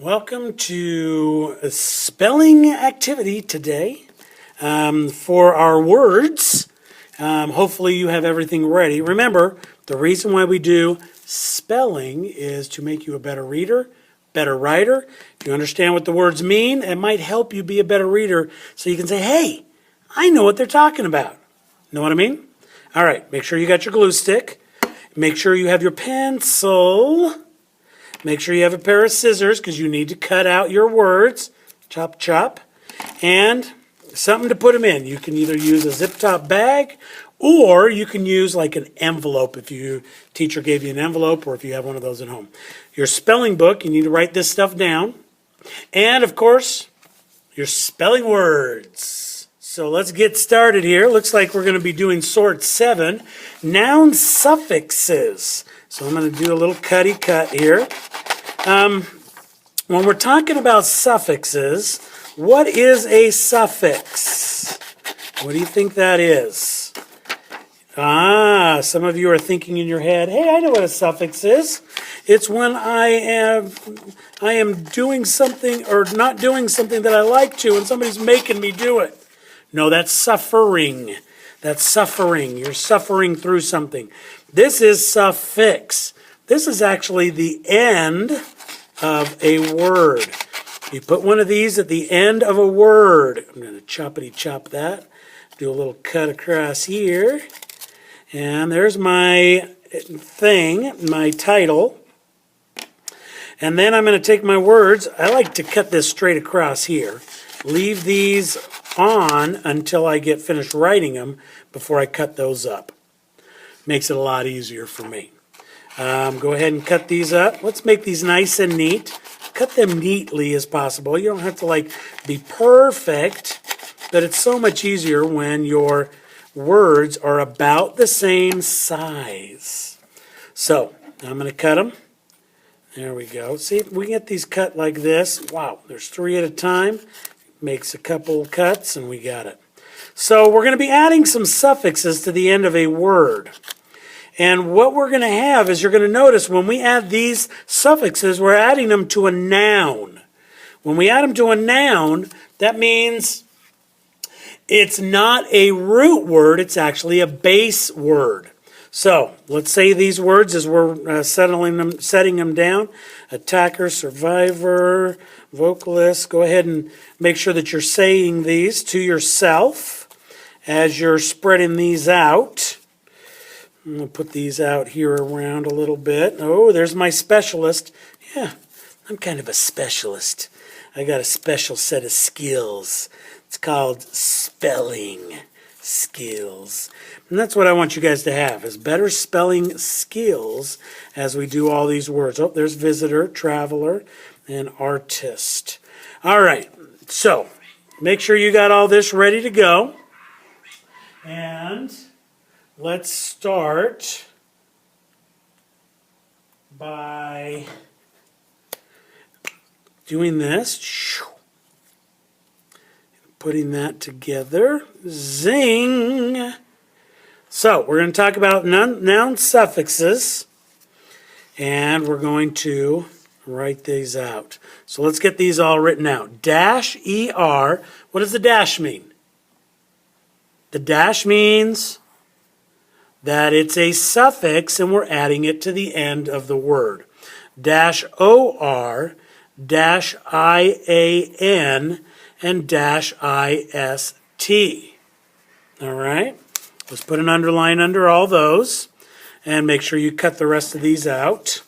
Welcome to a spelling activity today for our words. Hopefully you have everything ready. Remember, the reason why we do spelling is to make you a better reader, better writer. If you understand what the words mean, it might help you be a better reader so you can say, hey, I know what they're talking about. Know what I mean? All right, make sure you got your glue stick. Make sure you have your pencil. Make sure you have a pair of scissors because you need to cut out your words. Chop, chop. And something to put them in. You can either use a zip top bag or you can use like an envelope if your teacher gave you an envelope or if you have one of those at home. Your spelling book, you need to write this stuff down. And of course, your spelling words. So let's get started here. Looks like we're going to be doing sort 7, noun suffixes. So I'm going to do a little cutty cut here. When we're talking about suffixes, what is a suffix? What do you think that is? Some of you are thinking in your head, hey, I know what a suffix is. It's when I am doing something or not doing something that I like to and somebody's making me do it. No, that's suffering. That's suffering. You're suffering through something. This is suffix. This is actually the end of a word. You put one of these at the end of a word. I'm going to choppity chop that. Do a little cut across here. And there's my thing, my title. And then I'm going to take my words. I like to cut this straight across here. Leave these on until I get finished writing them before I cut those up. Makes it a lot easier for me. Go ahead and cut these up. Let's make these nice and neat. Cut them neatly as possible. You don't have to be perfect, but it's so much easier when your words are about the same size. So I'm going to cut them. There we go. See, if we get these cut like this. Wow, there's 3 at a time. Makes a couple cuts and we got it. So we're going to be adding some suffixes to the end of a word. And what we're going to have is you're going to notice when we add these suffixes, we're adding them to a noun. When we add them to a noun, that means it's not a root word, it's actually a base word. So let's say these words as we're setting them down. Attacker, survivor, vocalist. Go ahead and make sure that you're saying these to yourself as you're spreading these out. I'm going to put these out here around a little bit. Oh, there's my specialist. Yeah, I'm kind of a specialist. I got a special set of skills. It's called spelling skills. And that's what I want you guys to have, is better spelling skills as we do all these words. Oh, there's visitor, traveler, and artist. All right, so make sure you got all this ready to go. And let's start by doing this. Putting that together. Zing! So, we're going to talk about noun suffixes. And we're going to write these out. So, let's get these all written out. Dash, ER. What does the dash mean? The dash means that it's a suffix and we're adding it to the end of the word. Dash OR, dash IAN, and dash IST. All right? Let's put an underline under all those and make sure you cut the rest of these out,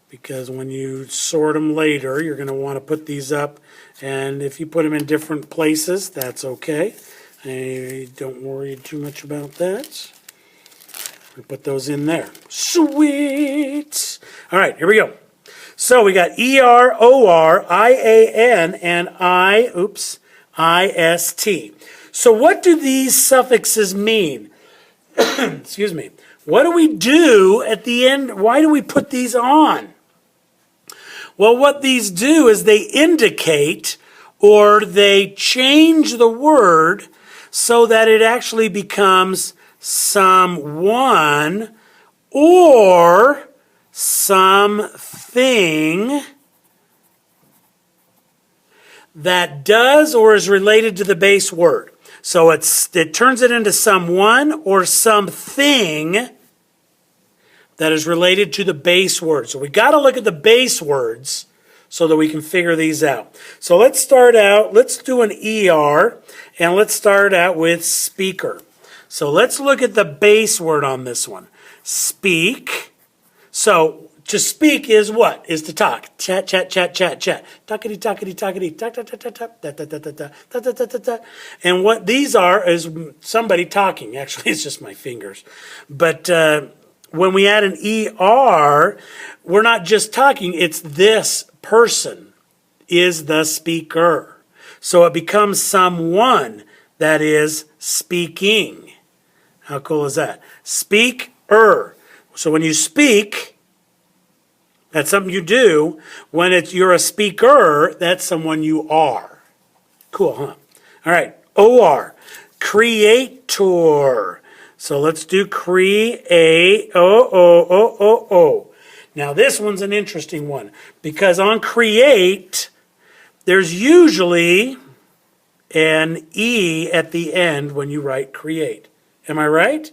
because when you sort them later, you're going to want to put these up, and if you put them in different places, that's okay. Don't worry too much about that. We put those in there. Sweet! All right, here we go. So we got ER, OR, IAN, and IST. So what do these suffixes mean? Excuse me. What do we do at the end? Why do we put these on? Well, what these do is they indicate or they change the word so that it actually becomes someone or something that does or is related to the base word. So it turns it into someone or something that is related to the base word. So we got to look at the base words so that we can figure these out. So let's start out, let's do an ER, and let's start out with speaker. So let's look at the base word on this one. Speak. So to speak is what? Is to talk. Chat, chat, chat, chat, chat. Talkity, talkity, talkity, talk, talk, talk, talk, talk, da, da, da, da, da, da, da, da, da, da. And what these are is somebody talking. Actually, it's just my fingers. But when we add an ER, we're not just talking. It's this person is the speaker. So it becomes someone that is speaking. How cool is that? Speaker. So when you speak, that's something you do. When you're a speaker, that's someone you are. Cool, huh? All right, OR, creator. So let's do create. Now this one's an interesting one because on create, there's usually an E at the end when you write create. Am I right?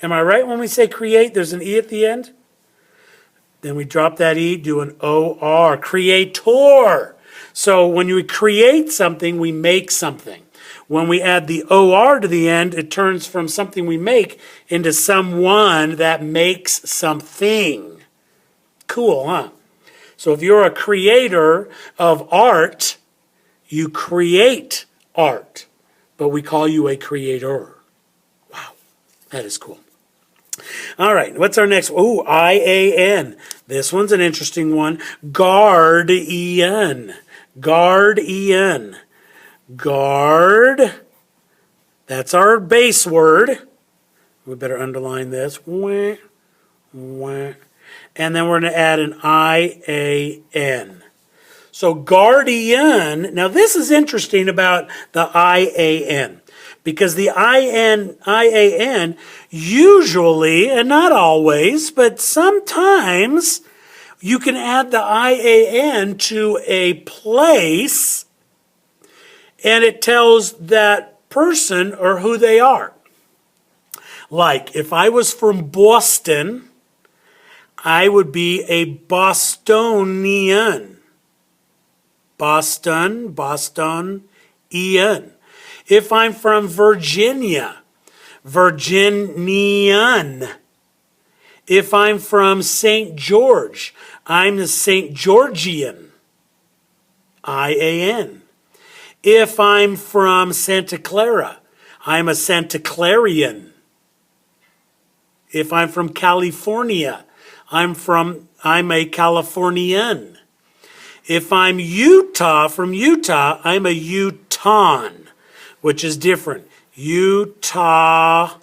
Am I right when we say create, there's an E at the end? Then we drop that E, do an OR, creator. So when you create something, we make something. When we add the OR to the end, it turns from something we make into someone that makes something. Cool, huh? So if you're a creator of art, you create art, but we call you a creator. Wow, that is cool. All right, what's our next? Oh, IAN. This one's an interesting one. Guardian. Guardian. Guard. That's our base word. We better underline this. Wah, wah. And then we're going to add an IAN. So guardian. Now this is interesting about the IAN. Because the IAN usually, and not always, but sometimes you can add the IAN to a place and it tells that person or who they are. Like if I was from Boston, I would be a Bostonian. Boston, Bostonian. If I'm from Virginia, Virginian. If I'm from St. George, I'm a St. Georgian. IAN. If I'm from Santa Clara, I'm a Santa Clarian. If I'm from California, I'm a Californian. If I'm from Utah, I'm a Utahn, which is different. Utah.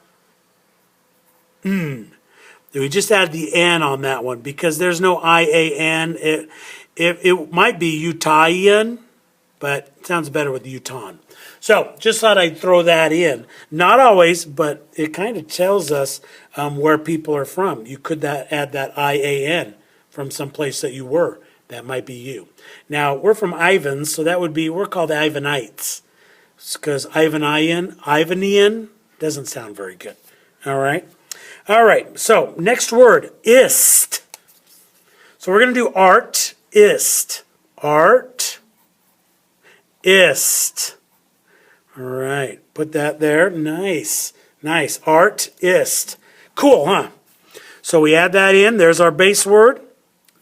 We just add the N on that one because there's no IAN. It might be Utahian, but it sounds better with Utah. So just thought I'd throw that in. Not always, but it kind of tells us where people are from. You could add that IAN from some place that you were. That might be you. Now, we're from Ivans, so that would be, we're called Ivanites. Because Ivanian doesn't sound very good. All right? All right, so next word, ist. So we're going to do art, ist. Art, ist. All right, put that there. Nice, nice. Art, ist. Cool, huh? So we add that in. There's our base word.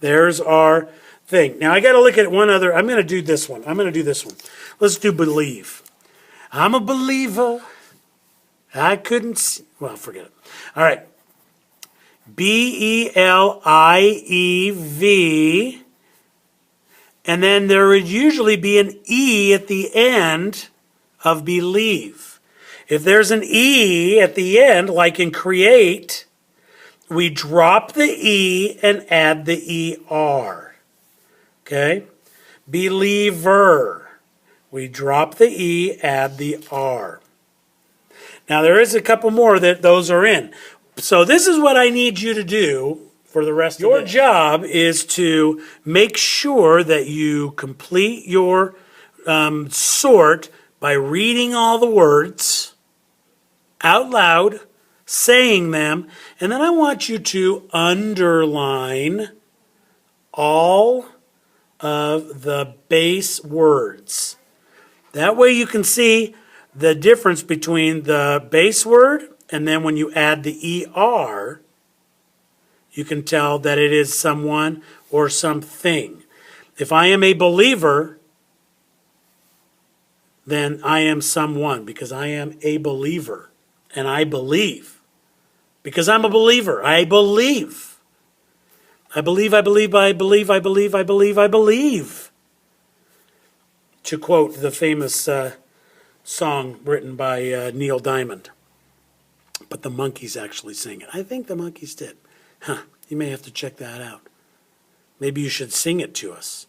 There's our thing. Now I got to look at one other. I'm going to do this one. Let's do believe. I'm a believer. I couldn't see. Well, forget it. All right. Believe. And then there would usually be an E at the end of believe. If there's an E at the end, like in create, we drop the E and add the ER. Okay? Believer. We drop the E, add the R. Now there is a couple more that those are in. So this is what I need you to do for the rest of your job is to make sure that you complete your sort by reading all the words out loud, saying them, and then I want you to underline all of the base words. That way you can see the difference between the base word and then when you add the ER, you can tell that it is someone or something. If I am a believer, then I am someone because I am a believer and I believe. Because I'm a believer, I believe. I believe, I believe, I believe, I believe, I believe, I believe. To quote the famous song written by Neil Diamond. But the Monkees actually sing it. I think the Monkees did. You may have to check that out. Maybe you should sing it to us.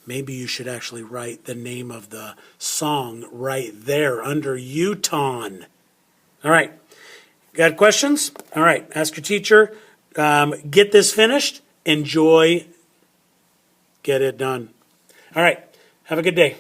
Maybe you should actually write the name of the song right there under Utah. All right. Got questions? All right. Ask your teacher. Get this finished. Enjoy. Get it done. All right. Have a good day.